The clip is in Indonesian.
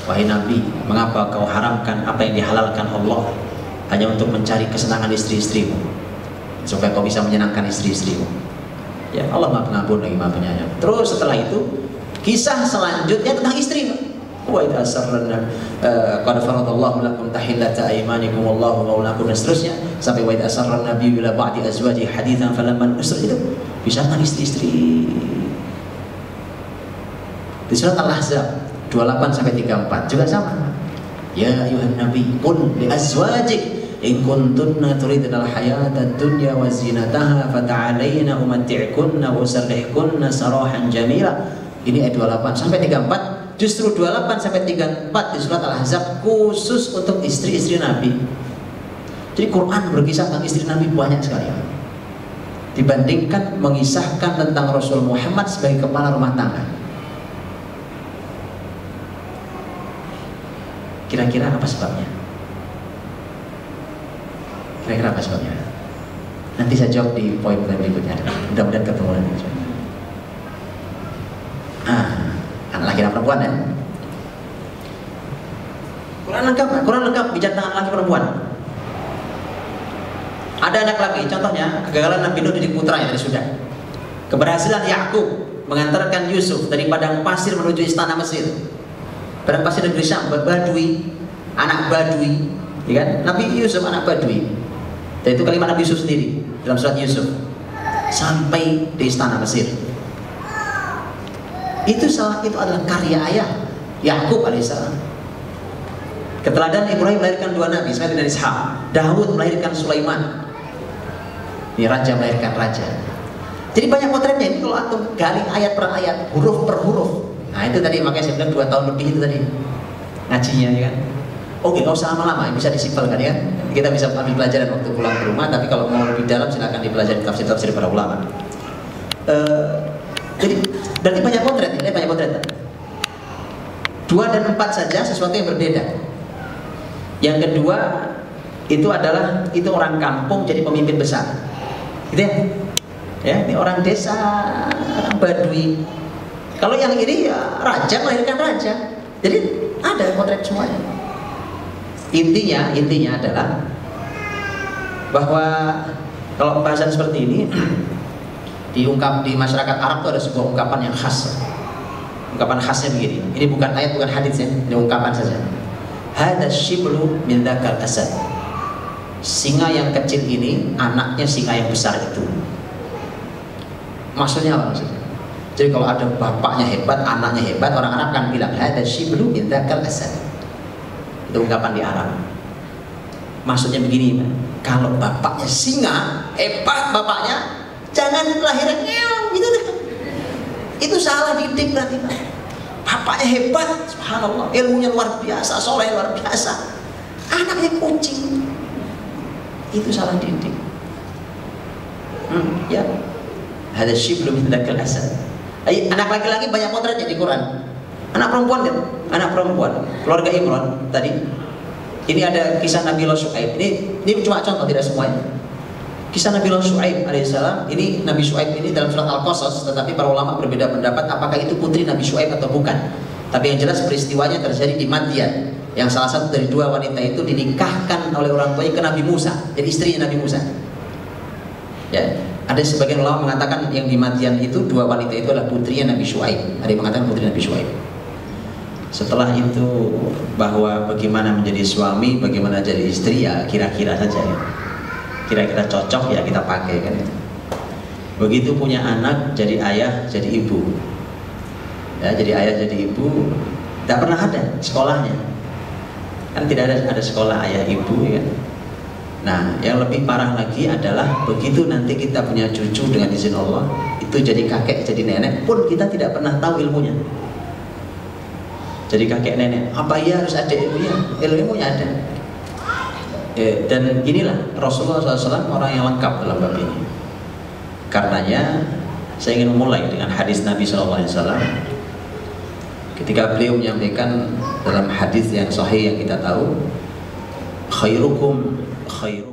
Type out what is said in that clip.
wahai Nabi, mengapa kau haramkan apa yang dihalalkan Allah hanya untuk mencari kesenangan istri-istrimu, supaya kau bisa menyenangkan istri-istrimu? Ya, Allah Maha Pengampun lagi Maha Penyayang. Terus setelah itu kisah selanjutnya tentang istri. Wa idza sarrana qad faradallahu lakum tahillata aymanikum wallahu maulakum, dan seterusnya sampai wa idza sarrana nabiyyu ila ba'di azwaji haditsan falamma usr. Itu bisa tentang istri-istri. Di surat Al-Ahzab 28 sampai 34 juga sama. Ya ayuhan nabi qul li azwajik in kuntunna turidna al-hayata ad-dunya wa zinataha fata'alayna umatti'kunna wa usarrihkunna sarahan jamila. Ini ayat 28 sampai 34. Justru 28 sampai 34 di surat Al-Ahzab khusus untuk istri-istri Nabi. Jadi Quran berkisah tentang istri Nabi banyak sekali, dibandingkan mengisahkan tentang Rasul Muhammad sebagai kepala rumah tangga. Kira-kira apa sebabnya? Kira-kira apa sebabnya? Nanti saya jawab di poin berikutnya. Mudah-mudahan ketemu nanti. Anak laki dan perempuan ya. Quran lengkap bicara tentang laki perempuan. Ada anak laki, contohnya kegagalan Nabi Nuh didik putranya tadi sudah. Keberhasilan Yakub mengantarkan Yusuf dari padang pasir menuju istana Mesir. Padang pasir negeri Syam, Badui, anak Badui, ya kan? Nabi Yusuf anak Badui. Dan itu kalimat Nabi Yusuf sendiri dalam surat Yusuf. Sampai di istana Mesir. Itu adalah karya ayah Yakub alaihissalam. Keteladanan Ibrahim melahirkan dua nabi, Ismail dan Ishak. Daud melahirkan Sulaiman. Ini raja melahirkan raja. Jadi banyak potretnya. Ini kalau antum gali ayat per ayat, huruf per huruf. Nah itu tadi makanya saya bilang 2 tahun lebih itu tadi ngajinya, ya kan. Oke, nggak usah lama-lama, bisa disimpelkan ya. Kita bisa ambil pelajaran waktu pulang ke rumah. Tapi kalau mau lebih dalam silakan dipelajari tafsir-tafsir para ulama. Jadi berarti banyak potret, ini banyak potret. 2 dan 4 saja sesuatu yang berbeda. Yang kedua itu adalah orang kampung jadi pemimpin besar, gitu ya. Ya, ini orang desa, orang Badui. Kalau yang ini ya raja melahirkan raja. Jadi ada potret semuanya. Intinya adalah bahwa kalau pembahasan seperti ini diungkap di masyarakat Arab itu ada sebuah ungkapan yang khas. Ungkapan khasnya begini. Ini bukan ayat, bukan hadis ya. Ini ungkapan saja. Hadza shiblu min dzakal asad. Singa yang kecil ini anaknya singa yang besar itu. Maksudnya apa maksudnya? Jadi kalau ada bapaknya hebat, anaknya hebat, orang Arab kan bilang hadza shiblu min dzakal asad. Itu ungkapan di Arab. Maksudnya begini, kalau bapaknya singa, hebat bapaknya, jangan lahiran gitu deh. Itu salah didik berarti. Bapaknya hebat, subhanallah, ilmunya luar biasa, soleh luar biasa, anaknya kucing, itu salah didik. Ya, ada shiblu min dzakal asad. Anak laki-laki banyak potretnya di Quran. Anak perempuan kan? Anak perempuan, keluarga Imran tadi. Ini ada kisah Nabi Allah Syuaib. Ini cuma contoh, tidak semuanya. Kisah Nabi Allah Syuaib alaihissalam. Ini Nabi Syuaib ini dalam surat Al-Qasas, tetapi para ulama berbeda pendapat apakah itu putri Nabi Syuaib atau bukan. Tapi yang jelas peristiwanya terjadi di Madian, yang salah satu dari 2 wanita itu dinikahkan oleh orang tuanya ke Nabi Musa, jadi istrinya Nabi Musa. Ya, ada sebagian ulama mengatakan yang di Madian itu 2 wanita itu adalah putrinya Nabi Syuaib. Ada yang mengatakan putri Nabi Syuaib. Setelah itu bahwa bagaimana menjadi suami, bagaimana jadi istri, ya kira-kira saja ya. Kira-kira cocok ya kita pakai kan itu. Begitu punya anak jadi ayah, jadi ibu. Ya, jadi ayah, jadi ibu. Tidak pernah ada sekolahnya. Kan tidak ada sekolah ayah ibu ya. Nah, yang lebih parah lagi adalah begitu nanti kita punya cucu dengan izin Allah, itu jadi kakek, jadi nenek pun kita tidak pernah tahu ilmunya. Jadi kakek nenek, apa iya harus ada ilmunya? Ilmunya ada. Dan inilah Rasulullah SAW orang yang lengkap dalam bab ini. Karenanya saya ingin memulai dengan hadis Nabi SAW. Ketika beliau menyampaikan dalam hadis yang sahih yang kita tahu, khairukum khairukum